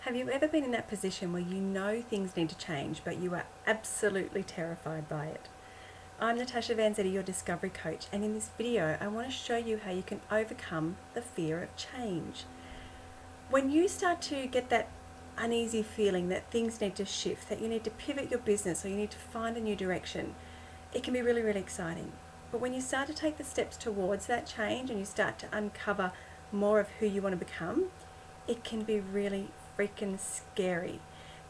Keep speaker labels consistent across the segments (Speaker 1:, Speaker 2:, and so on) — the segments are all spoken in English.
Speaker 1: Have you ever been in that position where you know things need to change, but you are absolutely terrified by it? I'm Natasha Vanzetti, your discovery coach, and in this video, I want to show you how you can overcome the fear of change. When you start to get that uneasy feeling that things need to shift, that you need to pivot your business or you need to find a new direction, it can be really, really exciting. But when you start to take the steps towards that change and you start to uncover more of who you want to become, it can be really freaking scary.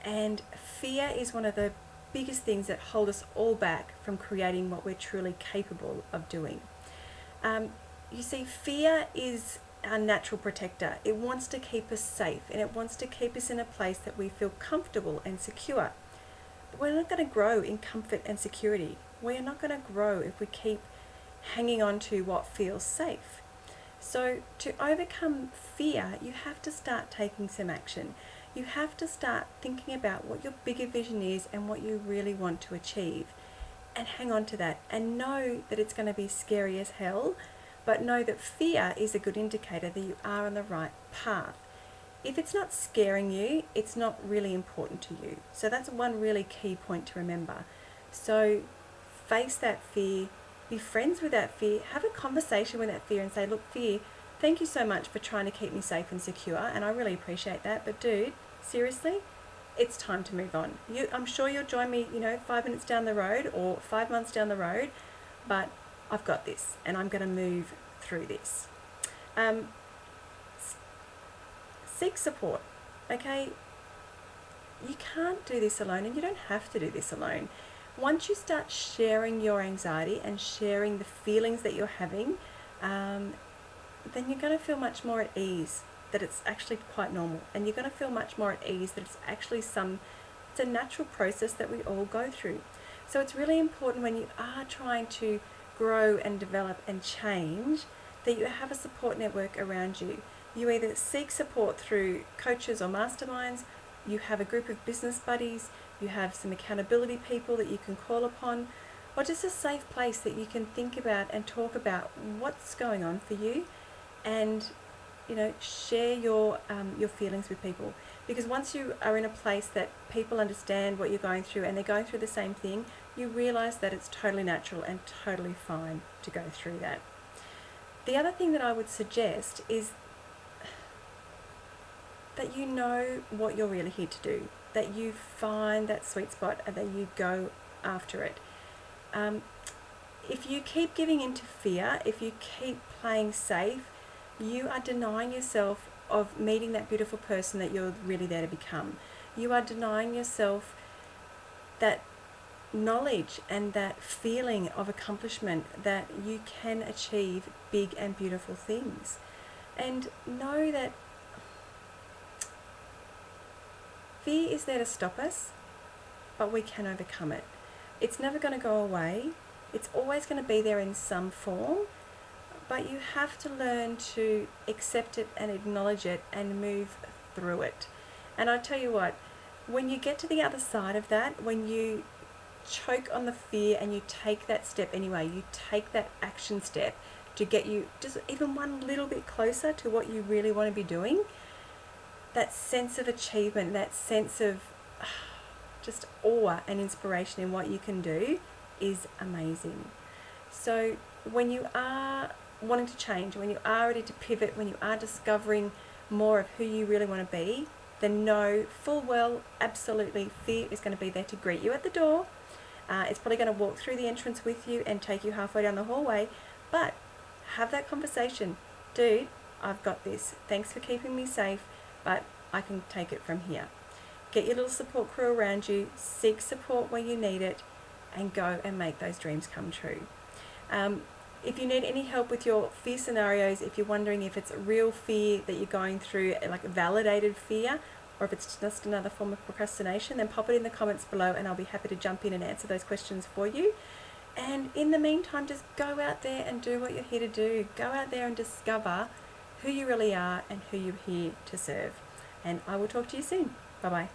Speaker 1: And fear is one of the biggest things that hold us all back from creating what we're truly capable of doing. You see, fear is our natural protector. It wants to keep us safe and it wants to keep us in a place that we feel comfortable and secure. But we're not going to grow in comfort and security. We are not going to grow if we keep hanging on to what feels safe. So to overcome fear, you have to start taking some action. You have to start thinking about what your bigger vision is and what you really want to achieve. And hang on to that and know that it's going to be scary as hell, but know that fear is a good indicator that you are on the right path. If it's not scaring you, it's not really important to you. So that's one really key point to remember. So face that fear, be friends with that fear, have a conversation with that fear and say, look, fear, thank you so much for trying to keep me safe and secure, and I really appreciate that, but dude, seriously, it's time to move on. I'm sure you'll join me, 5 minutes down the road or 5 months down the road, but I've got this and I'm going to move through this. Seek support, okay? You can't do this alone and you don't have to do this alone. Once you start sharing your anxiety and sharing the feelings that you're having, then you're going to feel much more at ease that it's actually quite normal, and you're going to feel much more at ease that it's actually it's a natural process that we all go through. So it's really important when you are trying to grow and develop and change that you have a support network around you. You either seek support through coaches or masterminds, you have a group of business buddies, you have some accountability people that you can call upon, or just a safe place that you can think about and talk about what's going on for you, and share your feelings with people. Because once you are in a place that people understand what you're going through and they're going through the same thing, you realize that it's totally natural and totally fine to go through that. The other thing that I would suggest is that you know what you're really here to do, that you find that sweet spot and that you go after it. If you keep giving into fear, if you keep playing safe, you are denying yourself of meeting that beautiful person that you're really there to become. You are denying yourself that knowledge and that feeling of accomplishment that you can achieve big and beautiful things. And know that fear is there to stop us, but we can overcome it. It's never going to go away. It's always going to be there in some form, but you have to learn to accept it and acknowledge it and move through it. And I tell you what, when you get to the other side of that, when you choke on the fear and you take that step anyway, you take that action step to get you just even one little bit closer to what you really want to be doing, that sense of achievement, that sense of just awe and inspiration in what you can do is amazing. So when you are wanting to change, when you are ready to pivot, when you are discovering more of who you really want to be, then know full well, absolutely, fear is going to be there to greet you at the door. It's probably going to walk through the entrance with you and take you halfway down the hallway, but have that conversation. Dude, I've got this. Thanks for keeping me safe, but I can take it from here. Get your little support crew around you, seek support where you need it, and go and make those dreams come true. If you need any help with your fear scenarios, if you're wondering if it's a real fear that you're going through, like a validated fear, or if it's just another form of procrastination, then pop it in the comments below and I'll be happy to jump in and answer those questions for you. And in the meantime, just go out there and do what you're here to do. Go out there and discover who you really are and who you're here to serve. And I will talk to you soon. Bye-bye.